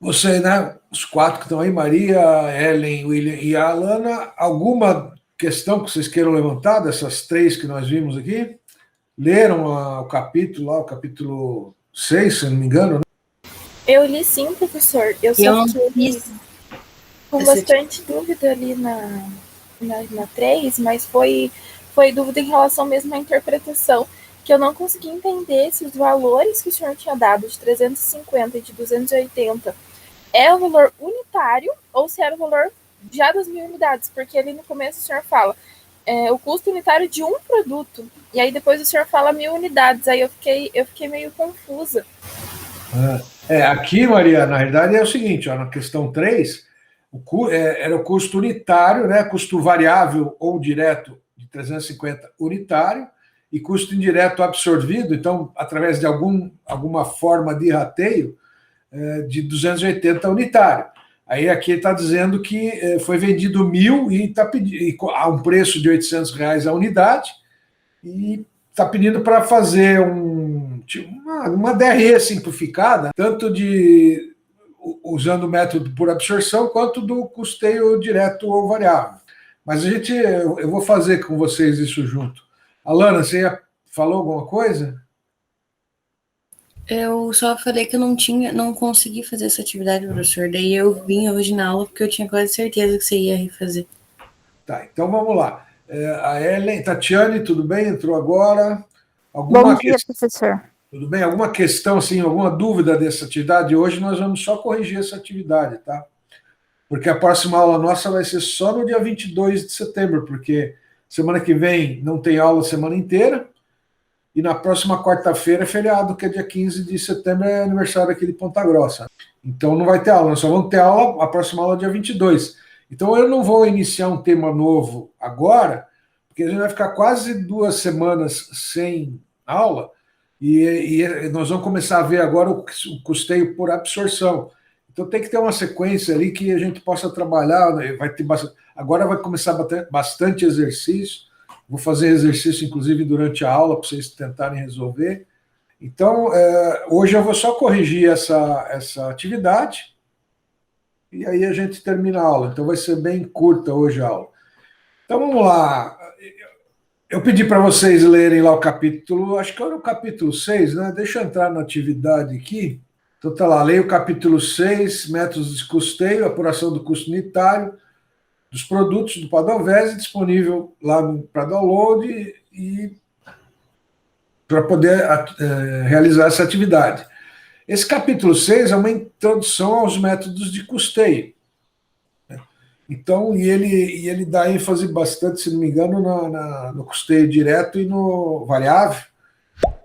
Você, né, os quatro que estão aí, Maria, Ellen, William e a Alana, alguma questão que vocês queiram levantar dessas três que nós vimos aqui? Leram o capítulo lá, o capítulo 6, se não me engano, né? Eu li sim, professor. Eu só Eu fiquei com bastante dúvida ali na 3, mas foi dúvida em relação mesmo à interpretação, que eu não consegui entender se os valores que o senhor tinha dado de 350 e de 280 é o valor unitário ou se era o valor já das 1.000 unidades, porque ali no começo o senhor fala o custo unitário de um produto, e aí depois o senhor fala 1.000 unidades, aí eu fiquei meio confusa. Aqui, Maria, na realidade é o seguinte, ó, na questão 3, era o custo unitário, né, custo variável ou direto de 350 unitário, e custo indireto absorvido, então, através de alguma forma de rateio, de 280 unitário. Aí aqui está dizendo que foi vendido 1.000 e está pedindo a um preço de R$ 800 a unidade, e está pedindo para fazer uma DRE simplificada, tanto usando o método por absorção, quanto do custeio direto ou variável. Mas eu vou fazer com vocês isso junto. Alana, você falou alguma coisa? Eu só falei que eu não consegui fazer essa atividade, professor. Daí eu vim hoje na aula porque eu tinha quase certeza que você ia refazer. Tá, então vamos lá. A Ellen, Tatiane, tudo bem? Entrou agora. Bom dia, professor. Tudo bem? Alguma questão, assim, alguma dúvida dessa atividade? Hoje nós vamos só corrigir essa atividade, tá? Porque a próxima aula nossa vai ser só no dia 22 de setembro, porque semana que vem não tem aula a semana inteira, e na próxima quarta-feira é feriado, que é dia 15 de setembro, é aniversário aqui de Ponta Grossa. Então não vai ter aula, nós só vamos ter aula, a próxima aula é dia 22. Então eu não vou iniciar um tema novo agora, porque a gente vai ficar quase 2 semanas sem aula, e nós vamos começar a ver agora o custeio por absorção. Então tem que ter uma sequência ali que a gente possa trabalhar, né? Vai ter agora vai começar bastante exercício, vou fazer exercício inclusive durante a aula para vocês tentarem resolver. Então hoje eu vou só corrigir essa atividade e aí a gente termina a aula. Então vai ser bem curta hoje a aula. Então vamos lá. Eu pedi para vocês lerem lá o capítulo, acho que era o capítulo 6, né? Deixa eu entrar na atividade aqui. Então tá lá, leia o capítulo 6, métodos de custeio, apuração do custo unitário dos produtos do Padovese, disponível lá para download e para poder realizar essa atividade. Esse capítulo 6 é uma introdução aos métodos de custeio. Então, e ele dá ênfase bastante, se não me engano, no custeio direto e no variável,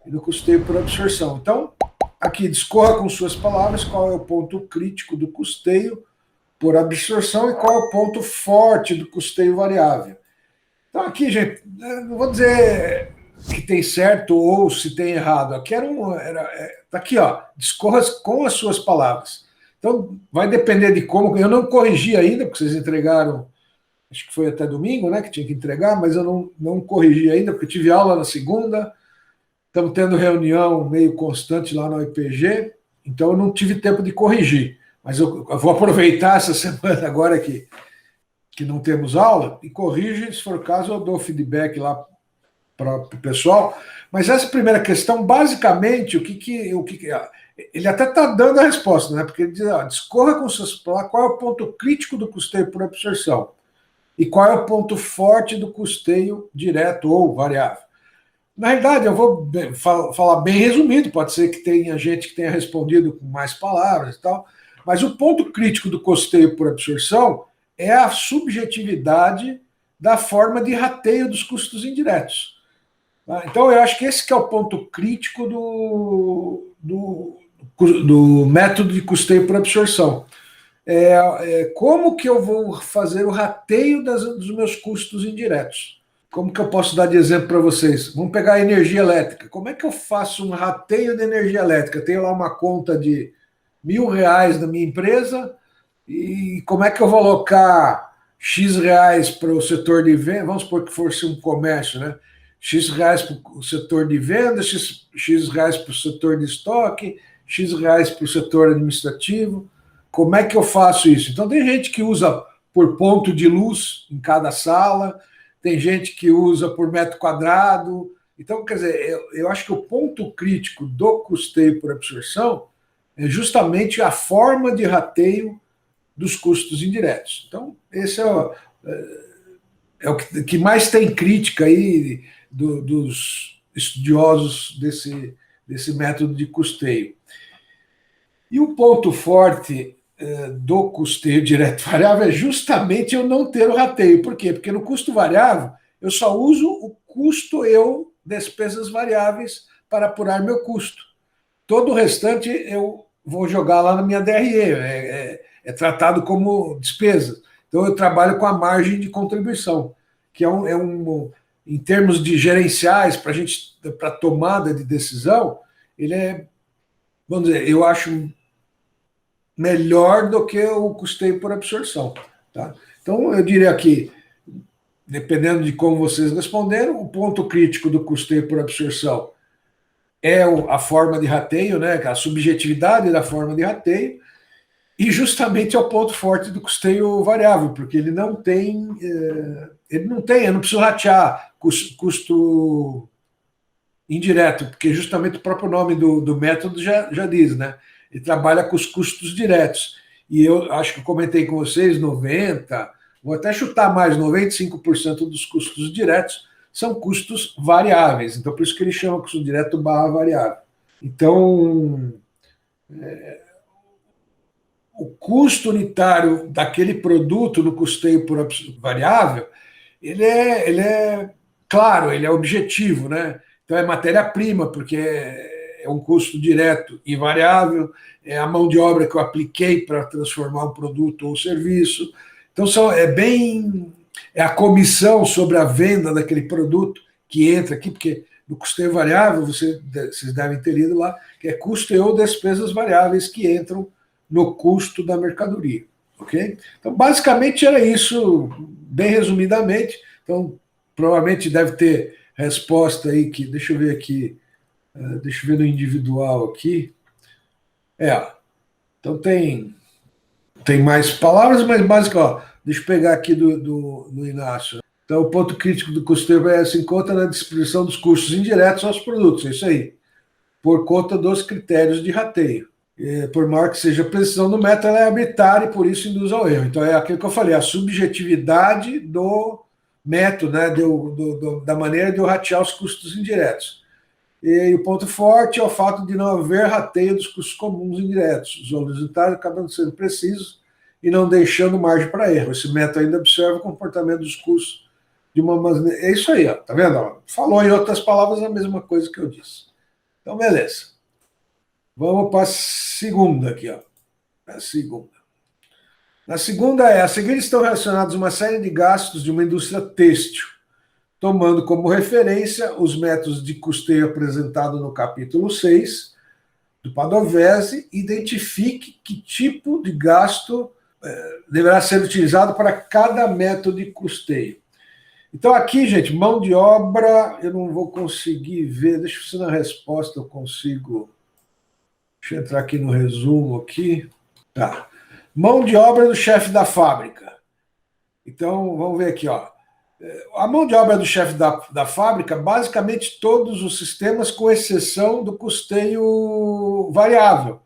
e no custeio por absorção. Então, aqui, discorra com suas palavras qual é o ponto crítico do custeio por absorção e qual é o ponto forte do custeio variável. Então, aqui, gente, não vou dizer que tem certo ou se tem errado. Aqui tá aqui, ó, discorra com as suas palavras. Então, vai depender de como. Eu não corrigi ainda, porque vocês entregaram, acho que foi até domingo, né, que tinha que entregar, mas eu não corrigi ainda, porque tive aula na segunda, estamos tendo reunião meio constante lá no IPG, então eu não tive tempo de corrigir. Mas eu vou aproveitar essa semana agora que não temos aula e corrige, se for o caso, eu dou feedback lá para o pessoal. Mas essa primeira questão, basicamente, ele até está dando a resposta, né? Porque ele diz, discorra com suas palavras qual é o ponto crítico do custeio por absorção e qual é o ponto forte do custeio direto ou variável. Na realidade, eu vou falar bem resumido, pode ser que tenha gente que tenha respondido com mais palavras e tal, mas o ponto crítico do custeio por absorção é a subjetividade da forma de rateio dos custos indiretos. Então, eu acho que esse que é o ponto crítico do método de custeio por absorção. Como que eu vou fazer o rateio dos meus custos indiretos? Como que eu posso dar de exemplo para vocês? Vamos pegar a energia elétrica. Como é que eu faço um rateio de energia elétrica? Tenho lá uma conta de R$ 1.000 na minha empresa e como é que eu vou alocar X reais para o setor de venda? Vamos supor que fosse um comércio, né? X reais para o setor de venda, X reais para o setor de estoque, X reais para o setor administrativo. como é que eu faço isso? Então, tem gente que usa por ponto de luz em cada sala, tem gente que usa por metro quadrado. Então, quer dizer, eu acho que o ponto crítico do custeio por absorção é justamente a forma de rateio dos custos indiretos. Então, esse é o que mais tem crítica aí dos estudiosos desse método de custeio. E o ponto forte do custeio direto variável é justamente eu não ter o rateio. Por quê? Porque no custo variável eu só uso o custo despesas variáveis para apurar meu custo. Todo o restante eu vou jogar lá na minha DRE, é tratado como despesa. Então eu trabalho com a margem de contribuição, que em termos de gerenciais, para tomada de decisão, ele é, vamos dizer, eu acho melhor do que o custeio por absorção. Tá? Então, eu diria que, dependendo de como vocês responderam, o ponto crítico do custeio por absorção é a forma de rateio, né, a subjetividade da forma de rateio, e justamente é o ponto forte do custeio variável, porque ele não tem, eu não preciso ratear custo indireto, porque justamente o próprio nome do método já diz, né? Ele trabalha com os custos diretos. E eu acho que eu comentei com vocês, 90%, vou até chutar mais, 95% dos custos diretos são custos variáveis. Então, por isso que ele chama custo direto barra variável. Então, o custo unitário daquele produto no custeio por variável, ele é claro, ele é objetivo, né? Então, é matéria-prima, porque é um custo direto e variável, é a mão de obra que eu apliquei para transformar um produto ou serviço. Então, é a comissão sobre a venda daquele produto que entra aqui, porque no custeio variável, vocês devem ter lido lá, que é custo ou despesas variáveis que entram no custo da mercadoria. Ok? Então, basicamente era isso, bem resumidamente. Então, provavelmente deve ter resposta aí que, deixa eu ver aqui, deixa eu ver no individual aqui. Então tem mais palavras, mas básico, ó, deixa eu pegar aqui do Inácio. Então, o ponto crítico do custeio se encontra na distribuição dos custos indiretos aos produtos, é isso aí, por conta dos critérios de rateio. Por maior que seja a precisão do método, ela é arbitrária e por isso induz ao erro. Então, é aquilo que eu falei, a subjetividade do método, né, da maneira de eu ratear os custos indiretos. E o ponto forte é o fato de não haver rateio dos custos comuns indiretos. Os valores unitários acabam sendo precisos e não deixando margem para erro. Esse método ainda observa o comportamento dos custos de uma maneira. É isso aí, ó, tá vendo? Falou em outras palavras a mesma coisa que eu disse. Então, beleza. Vamos para a segunda aqui, ó. A segunda. Na segunda a seguir estão relacionados uma série de gastos de uma indústria têxtil, tomando como referência os métodos de custeio apresentados no capítulo 6 do Padovese, identifique que tipo de gasto deverá ser utilizado para cada método de custeio. Então aqui, gente, mão de obra, eu não vou conseguir ver, deixa eu ver se na resposta eu consigo, deixa eu entrar aqui no resumo aqui. Tá. Mão de obra do chefe da fábrica. Então, vamos ver aqui, ó. A mão de obra do chefe da fábrica, basicamente todos os sistemas, com exceção do custeio variável.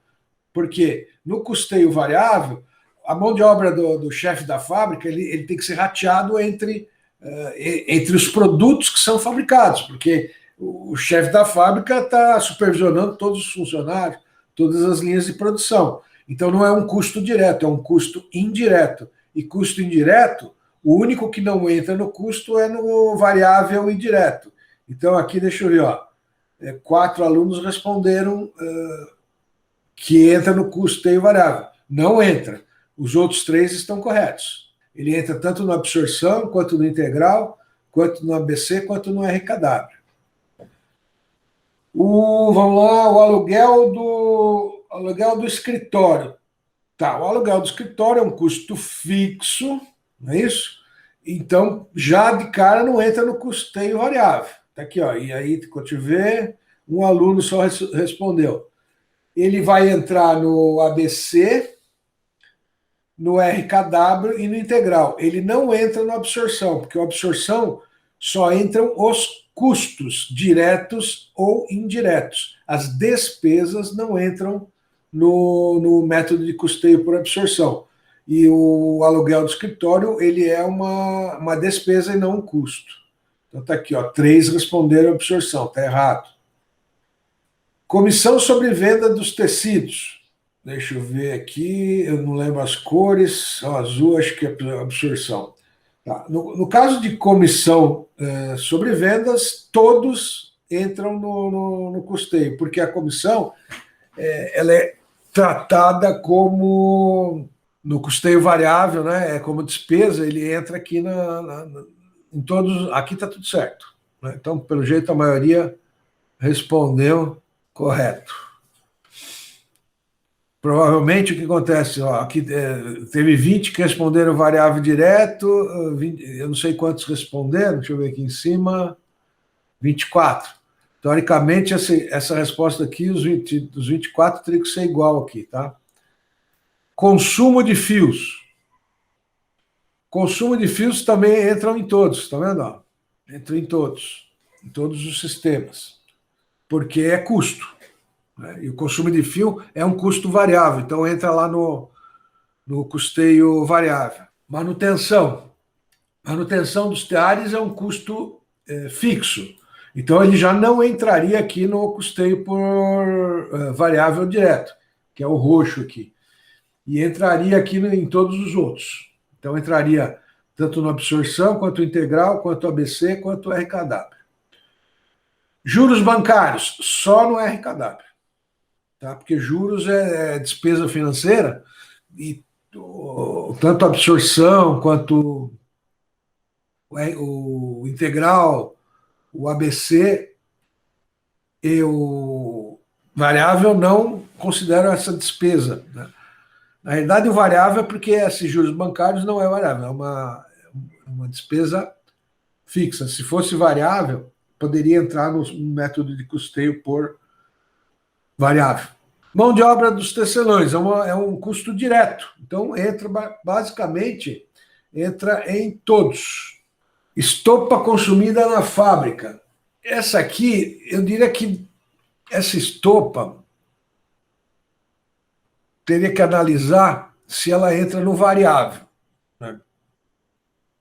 Porque no custeio variável, a mão de obra do chefe da fábrica, ele tem que ser rateado entre os produtos que são fabricados, porque o chefe da fábrica está supervisionando todos os funcionários, todas as linhas de produção. Então não é um custo direto, é um custo indireto. E custo indireto, o único que não entra no custo é no variável indireto. Então aqui, deixa eu ver, ó, 4 alunos responderam que entra no custeio variável. Não entra. Os outros 3 estão corretos. Ele entra tanto na absorção, quanto no integral, quanto no ABC, quanto no RKW. Vamos lá, o aluguel do escritório. Tá, o aluguel do escritório é um custo fixo, não é isso? Então, já de cara não entra no custeio variável. Tá aqui, ó. E aí, quando eu ver, um aluno só respondeu. Ele vai entrar no ABC, no RKW e no integral. Ele não entra no absorção, porque a absorção só entram os custos diretos ou indiretos. As despesas não entram no método de custeio por absorção. E o aluguel do escritório, ele é uma despesa e não um custo. Então tá aqui, ó, 3 responderam absorção, tá errado. Comissão sobre venda dos tecidos. Deixa eu ver aqui, eu não lembro as cores. O azul acho que é absorção. Tá. No caso de comissão sobre vendas, todos entram no custeio, porque a comissão ela é tratada como no custeio variável, né? Como despesa, ele entra aqui em todos. Aqui está tudo certo. Né? Então, pelo jeito, a maioria respondeu correto. Provavelmente o que acontece, ó, aqui teve 20 que responderam variável direto, 20, eu não sei quantos responderam, deixa eu ver aqui em cima, 24. Teoricamente, essa resposta aqui, os 24 teria que ser igual aqui, tá? Consumo de fios. Consumo de fios também entram em todos, tá vendo? Entra em todos os sistemas, porque é custo. Né? E o consumo de fio é um custo variável, então entra lá no custeio variável. Manutenção. Manutenção dos teares é um custo fixo. Então, ele já não entraria aqui no custeio por variável direto, que é o roxo aqui. E entraria aqui em todos os outros. Então, entraria tanto na absorção, quanto integral, quanto ABC, quanto RKW. Juros bancários, só no RKW. Tá? Porque juros é despesa financeira, e tanto a absorção, quanto o integral, o ABC e o variável não consideram essa despesa. Né? Na realidade, o variável é porque esses juros bancários não é variável, é uma despesa fixa. Se fosse variável, poderia entrar no método de custeio por variável. Mão de obra dos tecelões é um custo direto. Então, basicamente, entra em todos. Estopa consumida na fábrica. Essa aqui, eu diria que essa estopa teria que analisar se ela entra no variável. Né?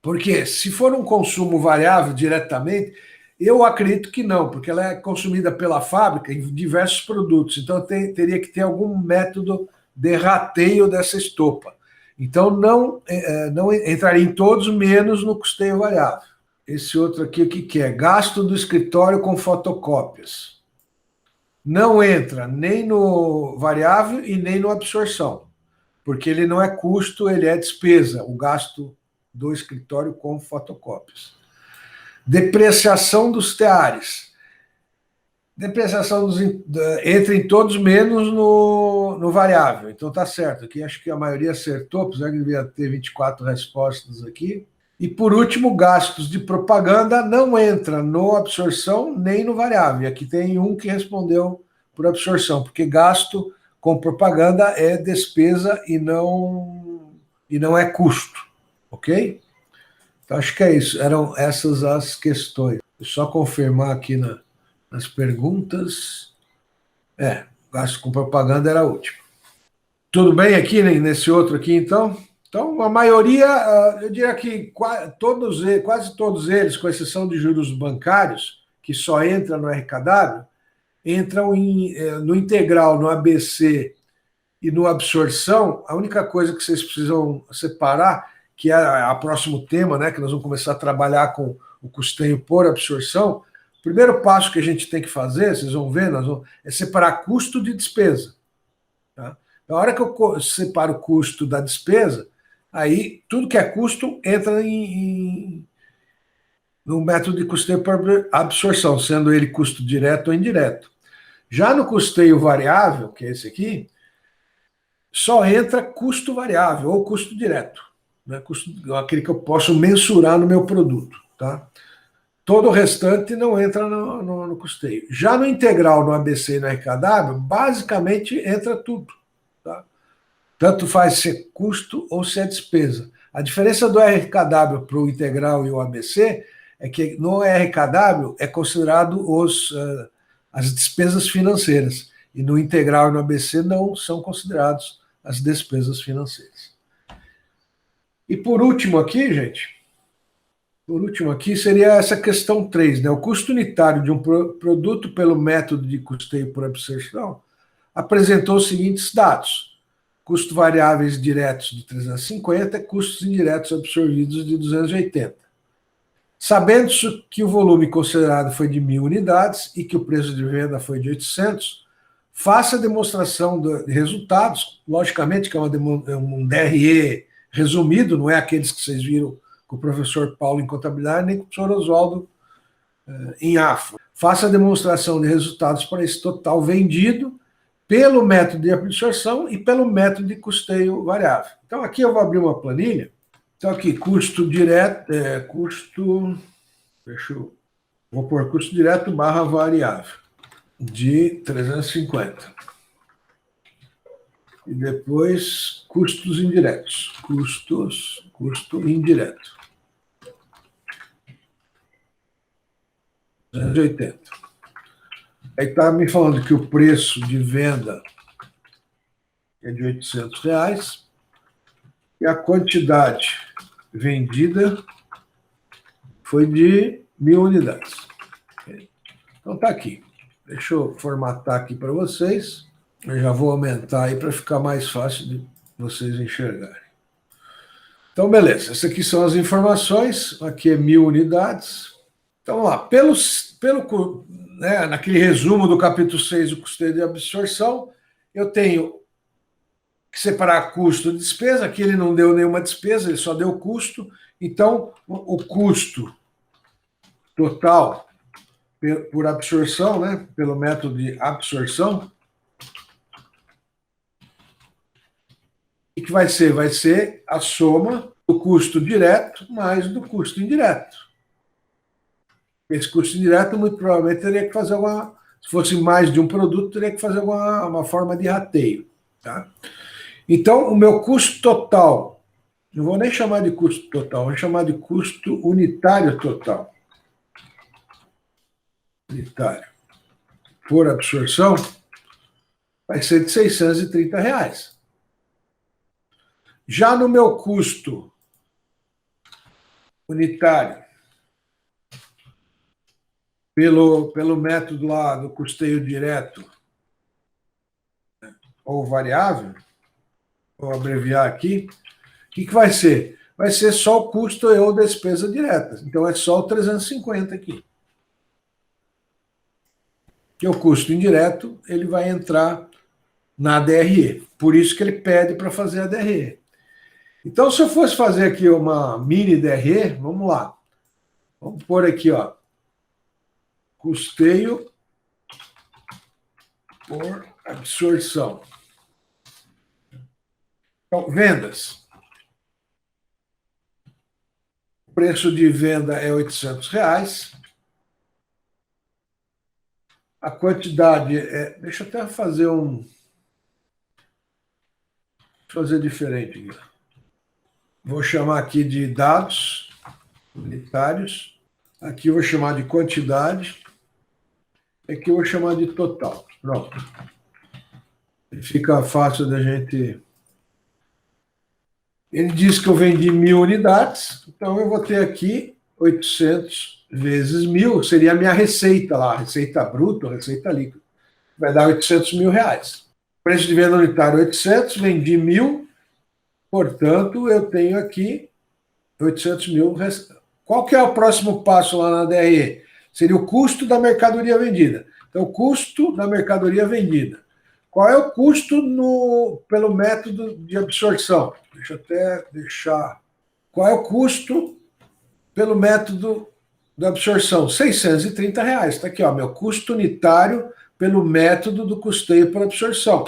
Porque se for um consumo variável diretamente, eu acredito que não, porque ela é consumida pela fábrica em diversos produtos. Então, teria que ter algum método de rateio dessa estopa. Então, não entraria em todos, menos no custeio variável. Esse outro aqui, o que é? Gasto do escritório com fotocópias. Não entra nem no variável e nem no absorção, porque ele não é custo, ele é despesa, o gasto do escritório com fotocópias. Depreciação dos teares. Depreciação entra em todos, menos no variável. Então tá certo. Aqui acho que a maioria acertou, apesar que devia ter 24 respostas aqui. E por último, gastos de propaganda não entra no absorção nem no variável. E aqui tem um que respondeu por absorção, porque gasto com propaganda é despesa e não é custo. Ok? Então, acho que é isso. Eram essas as questões. Vou só confirmar aqui nas perguntas. Gasto com propaganda era a última. Tudo bem aqui, né, nesse outro aqui, então? Então, a maioria, eu diria que quase todos eles, com exceção de juros bancários, que só entram no RKW, entram no integral, no ABC e no absorção. A única coisa que vocês precisam separar, que é o próximo tema, né, que nós vamos começar a trabalhar com o custeio por absorção. O primeiro passo que a gente tem que fazer, vocês vão ver, é separar custo de despesa. Tá? Na hora que eu separo o custo da despesa, aí tudo que é custo entra no método de custeio por absorção, sendo ele custo direto ou indireto. Já no custeio variável, que é esse aqui, só entra custo variável ou custo direto. Né? Aquele que eu posso mensurar no meu produto. Tá? Todo o restante não entra no custeio. Já no integral, no ABC e no RKW, basicamente entra tudo. Tá? Tanto faz se é custo ou se é despesa. A diferença do RKW para o integral e o ABC é que no RKW é considerado as despesas financeiras, e no integral e no ABC não são considerados as despesas financeiras. E por último aqui, gente, seria essa questão 3, né? O custo unitário de um produto pelo método de custeio por absorção apresentou os seguintes dados: custos variáveis diretos de 350, custos indiretos absorvidos de 280. Sabendo-se que o volume considerado foi de 1.000 unidades e que o preço de venda foi de 800, faça a demonstração de resultados, logicamente que é um DRE resumido, não é aqueles que vocês viram com o professor Paulo em contabilidade, nem com o professor Oswaldo em AFA. Faça a demonstração de resultados para esse total vendido pelo método de absorção e pelo método de custeio variável. Então, aqui eu vou abrir uma planilha. Então, aqui, custo direto, vou pôr custo direto barra variável, de 350. E depois, custos indiretos. Custo indireto. 280. Aí está me falando que o preço de venda é de R$800 e a quantidade vendida foi de 1.000 unidades. Então está aqui. Deixa eu formatar aqui para vocês. Eu já vou aumentar aí para ficar mais fácil de vocês enxergarem. Então, beleza. Essas aqui são as informações. Aqui é 1.000 unidades. Então, lá, naquele resumo do capítulo 6 do custeio de absorção, eu tenho que separar custo e despesa. Aqui ele não deu nenhuma despesa, ele só deu custo. Então, o custo total por absorção, né, pelo método de absorção, o que vai ser? Vai ser a soma do custo direto mais do custo indireto. Esse custo indireto, muito provavelmente, teria que fazer se fosse mais de um produto, teria que fazer uma forma de rateio. Tá? Então, o meu custo total, não vou nem chamar de custo total, vou chamar de custo unitário total. Unitário. Por absorção, vai ser de R$630. Já no meu custo unitário, pelo método lá do custeio direto ou variável, vou abreviar aqui, o que vai ser? Vai ser só o custo ou despesa direta. Então é só o 350 aqui. Que o custo indireto, ele vai entrar na DRE. Por isso que ele pede para fazer a DRE. Então, se eu fosse fazer aqui uma mini DRE, vamos lá. Vamos pôr aqui, ó, custeio por absorção. Então, vendas. O preço de venda é R$800. A quantidade é... Deixa eu até fazer diferente aqui. Vou chamar aqui de dados unitários. Aqui eu vou chamar de quantidade. Aqui eu vou chamar de total. Pronto. Fica fácil da gente... Ele diz que eu vendi 1.000 unidades, então eu vou ter aqui 800 vezes 1.000, seria a minha receita lá, receita bruta, receita líquida. Vai dar R$800.000. Preço de venda unitário 800, vendi 1.000, portanto, eu tenho aqui 800.000. Qual que é o próximo passo lá na DRE? Seria o custo da mercadoria vendida. Então, o custo da mercadoria vendida. Qual é o custo pelo método de absorção? Deixa eu até deixar. Qual é o custo pelo método de absorção? R$630. Está aqui, ó, meu custo unitário pelo método do custeio por absorção.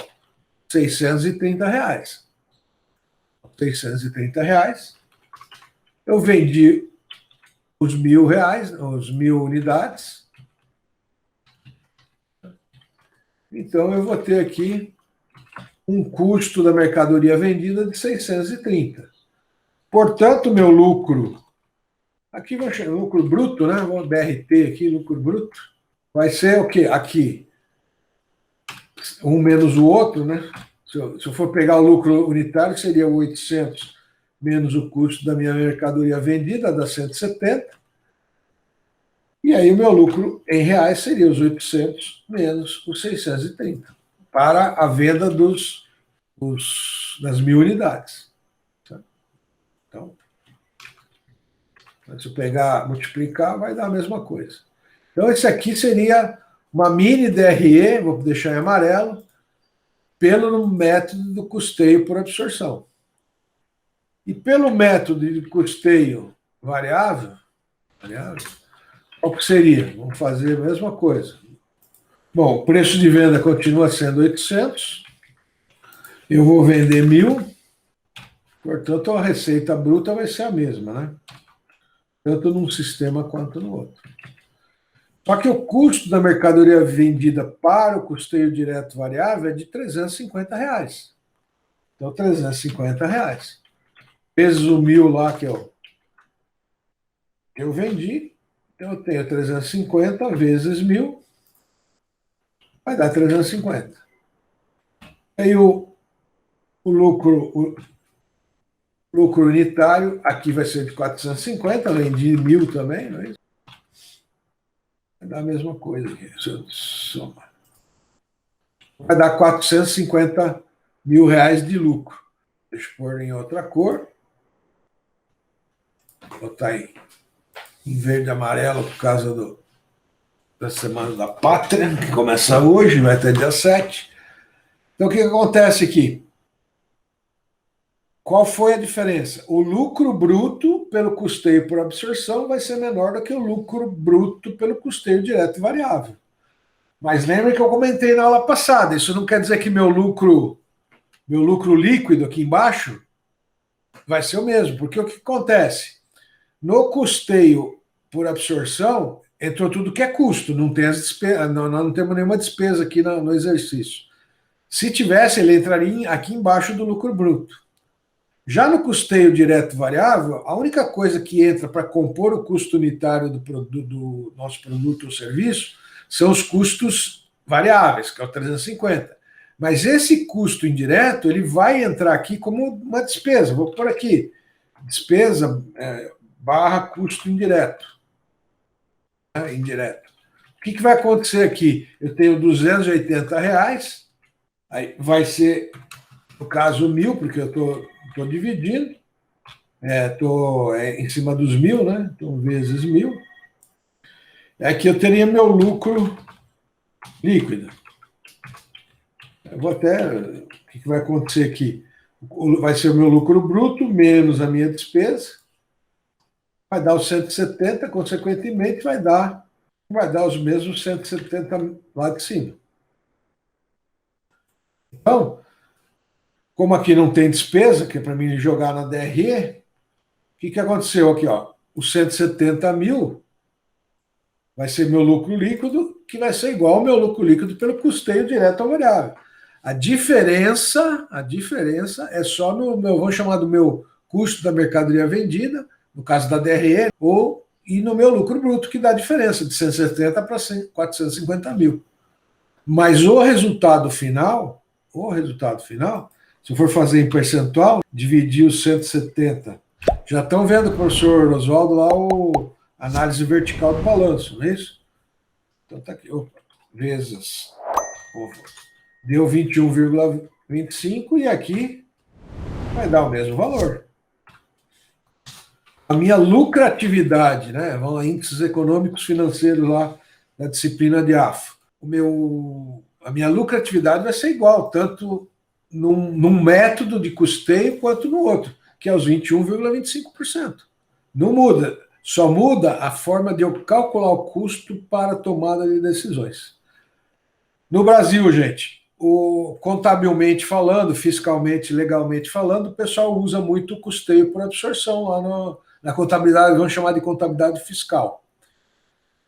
R$630. R$630. Eu vendi os R$1.000, os 1.000 unidades. Então, eu vou ter aqui um custo da mercadoria vendida de 630. Portanto, meu lucro, aqui vai ser lucro bruto, né? Vou BRT aqui, lucro bruto, vai ser o quê? Aqui, um menos o outro, né? Se eu for pegar o lucro unitário, seria 800 menos o custo da minha mercadoria vendida, dá 170. E aí o meu lucro em reais seria os 800 menos os 630 para a venda das 1.000 unidades. Então, se eu pegar, multiplicar, vai dar a mesma coisa. Então, esse aqui seria uma mini DRE, vou deixar em amarelo, pelo método do custeio por absorção. E pelo método de custeio variável, qual que seria? Vamos fazer a mesma coisa. Bom, o preço de venda continua sendo 800, eu vou vender 1.000, portanto, a receita bruta vai ser a mesma, né? Tanto num sistema quanto no outro. Só que o custo da mercadoria vendida para o custeio direto variável é de R$350. Então, R$350. Vezes o 1.000 lá que eu vendi, então eu tenho 350 vezes 1.000, vai dar 350. Aí o lucro unitário, aqui vai ser de 450, vendi 1.000 também, não é isso? Vai dar a mesma coisa aqui, se eu somar. Vai dar R$450 mil de lucro. Deixa eu pôr em outra cor. Vou botar em verde e amarelo por causa da Semana da Pátria, que começa hoje, vai até dia 7. Então, o que acontece aqui? Qual foi a diferença? O lucro bruto pelo custeio por absorção vai ser menor do que o lucro bruto pelo custeio direto e variável. Mas lembra que eu comentei na aula passada, isso não quer dizer que meu lucro líquido aqui embaixo vai ser o mesmo, porque o que acontece? No custeio por absorção, entrou tudo que é custo, não tem as despesas, não temos nenhuma despesa aqui no exercício. Se tivesse, ele entraria aqui embaixo do lucro bruto. Já no custeio direto variável, a única coisa que entra para compor o custo unitário do nosso produto ou serviço são os custos variáveis, que é o 350. Mas esse custo indireto, ele vai entrar aqui como uma despesa. Vou pôr aqui, despesa barra custo indireto. Indireto. O que vai acontecer aqui? Eu tenho R$280, aí vai ser, no caso, 1.000, porque eu estou dividindo, estou em cima dos 1.000, né? Então, vezes 1.000. Aqui eu teria meu lucro líquido. Eu vou até. O que vai acontecer aqui? Vai ser o meu lucro bruto menos a minha despesa. Vai dar os 170, consequentemente, vai dar os mesmos 170 lá de cima. Então, como aqui não tem despesa, que é para mim jogar na DRE, o que aconteceu aqui? Os 170 mil vai ser meu lucro líquido, que vai ser igual ao meu lucro líquido pelo custeio direto ao variável. A diferença é só vamos chamar do meu custo da mercadoria vendida, no caso da DRE, e no meu lucro bruto, que dá a diferença de 170 para 450 mil. Mas o resultado final, se eu for fazer em percentual, dividir os 170. Já estão vendo, professor Oswaldo, lá a análise vertical do balanço, não é isso? Então tá aqui, vezes. Deu 21,25 e aqui vai dar o mesmo valor. A minha lucratividade, né? Vamos lá, índices econômicos financeiros lá da disciplina de AFO. A minha lucratividade vai ser igual, tanto num método de custeio quanto no outro, que é os 21,25%. Não muda, só muda a forma de eu calcular o custo para a tomada de decisões. No Brasil, gente, contabilmente falando, fiscalmente, legalmente falando, o pessoal usa muito o custeio por absorção lá na contabilidade, vamos chamar de contabilidade fiscal.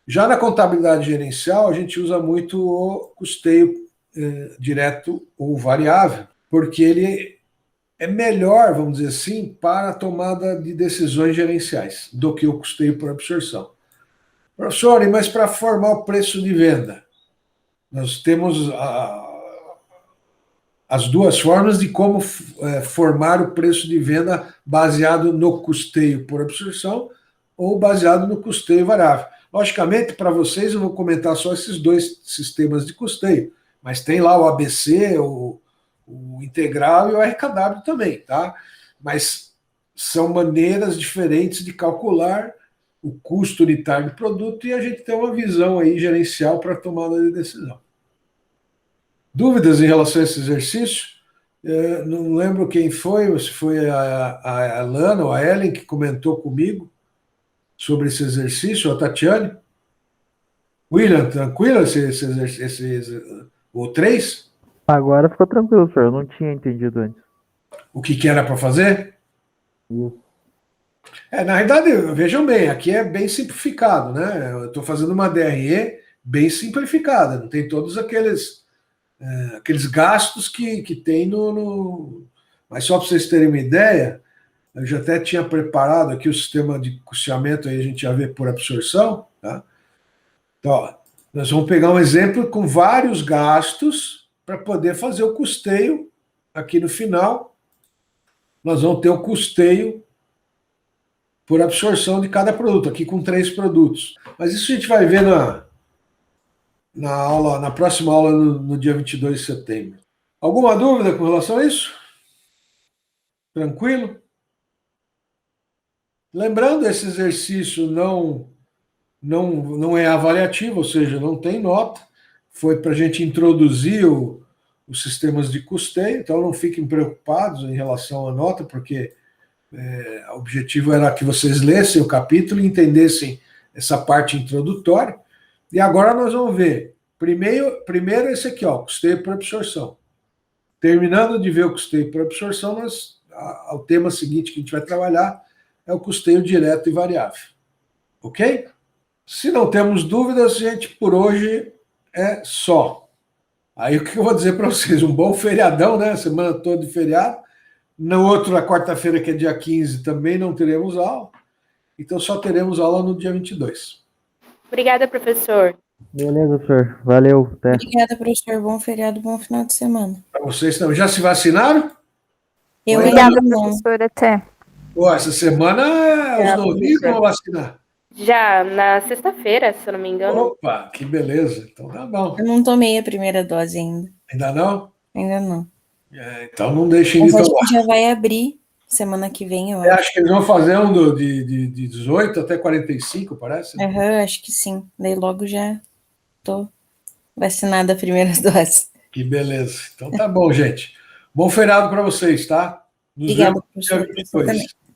Já na contabilidade gerencial, a gente usa muito o custeio direto ou variável, porque ele é melhor, vamos dizer assim, para a tomada de decisões gerenciais do que o custeio por absorção. Professor, mas para formar o preço de venda, nós temos as duas formas de como formar o preço de venda baseado no custeio por absorção ou baseado no custeio variável. Logicamente, para vocês, eu vou comentar só esses dois sistemas de custeio, mas tem lá o ABC, o integral e o RKW também, tá? Mas são maneiras diferentes de calcular o custo unitário do produto e a gente tem uma visão aí gerencial para a tomada de decisão. Dúvidas em relação a esse exercício? Não lembro quem foi, se foi a Alana ou a Ellen que comentou comigo sobre esse exercício, ou a Tatiane. William, tranquilo o 3? Agora ficou tranquilo, senhor. Eu não tinha entendido antes. O que era para fazer? Isso. Na realidade, vejam bem, aqui é bem simplificado, né? Eu estou fazendo uma DRE bem simplificada, não tem todos aqueles gastos que tem Mas só para vocês terem uma ideia, eu já até tinha preparado aqui o sistema de custeamento, aí a gente já vê por absorção, tá? Então, ó, nós vamos pegar um exemplo com vários gastos para poder fazer o custeio. Aqui no final, nós vamos ter o custeio por absorção de cada produto, aqui com 3 produtos. Mas isso a gente vai ver na próxima aula, no dia 22 de setembro. Alguma dúvida com relação a isso? Tranquilo? Lembrando, esse exercício não é avaliativo, ou seja, não tem nota. Foi para a gente introduzir os sistemas de custeio, então não fiquem preocupados em relação à nota, porque o objetivo era que vocês lessem o capítulo e entendessem essa parte introdutória. E agora nós vamos ver, primeiro esse aqui, ó, custeio por absorção. Terminando de ver o custeio por absorção, o tema seguinte que a gente vai trabalhar é o custeio direto e variável. Ok? Se não temos dúvidas, gente, por hoje é só. Aí o que eu vou dizer para vocês? Um bom feriadão, né? Semana toda de feriado. No outro, na quarta-feira, que é dia 15, também não teremos aula. Então só teremos aula no dia 22. Obrigada, professor. Beleza, senhor. Valeu. Até. Obrigada, professor. Bom feriado, bom final de semana. Para vocês também. Já se vacinaram? Eu Obrigada, ainda não. professor. Até. Pô, essa semana os novinhos vão vacinar. Já na sexta-feira, se eu não me engano. Opa, que beleza. Então tá bom. Eu não tomei a primeira dose ainda. Ainda não? Ainda não. Então não deixem Mas de acho tomar. que já vai abrir semana que vem, eu Eu acho. acho que eles vão fazer um de 18 até 45, parece. Aham, acho que sim. Daí logo já tô vacinada a primeira dose. Que beleza. Então tá bom, gente. Bom feriado para vocês, tá? Nos Obrigada, vemos no dia professor. Você 22. também.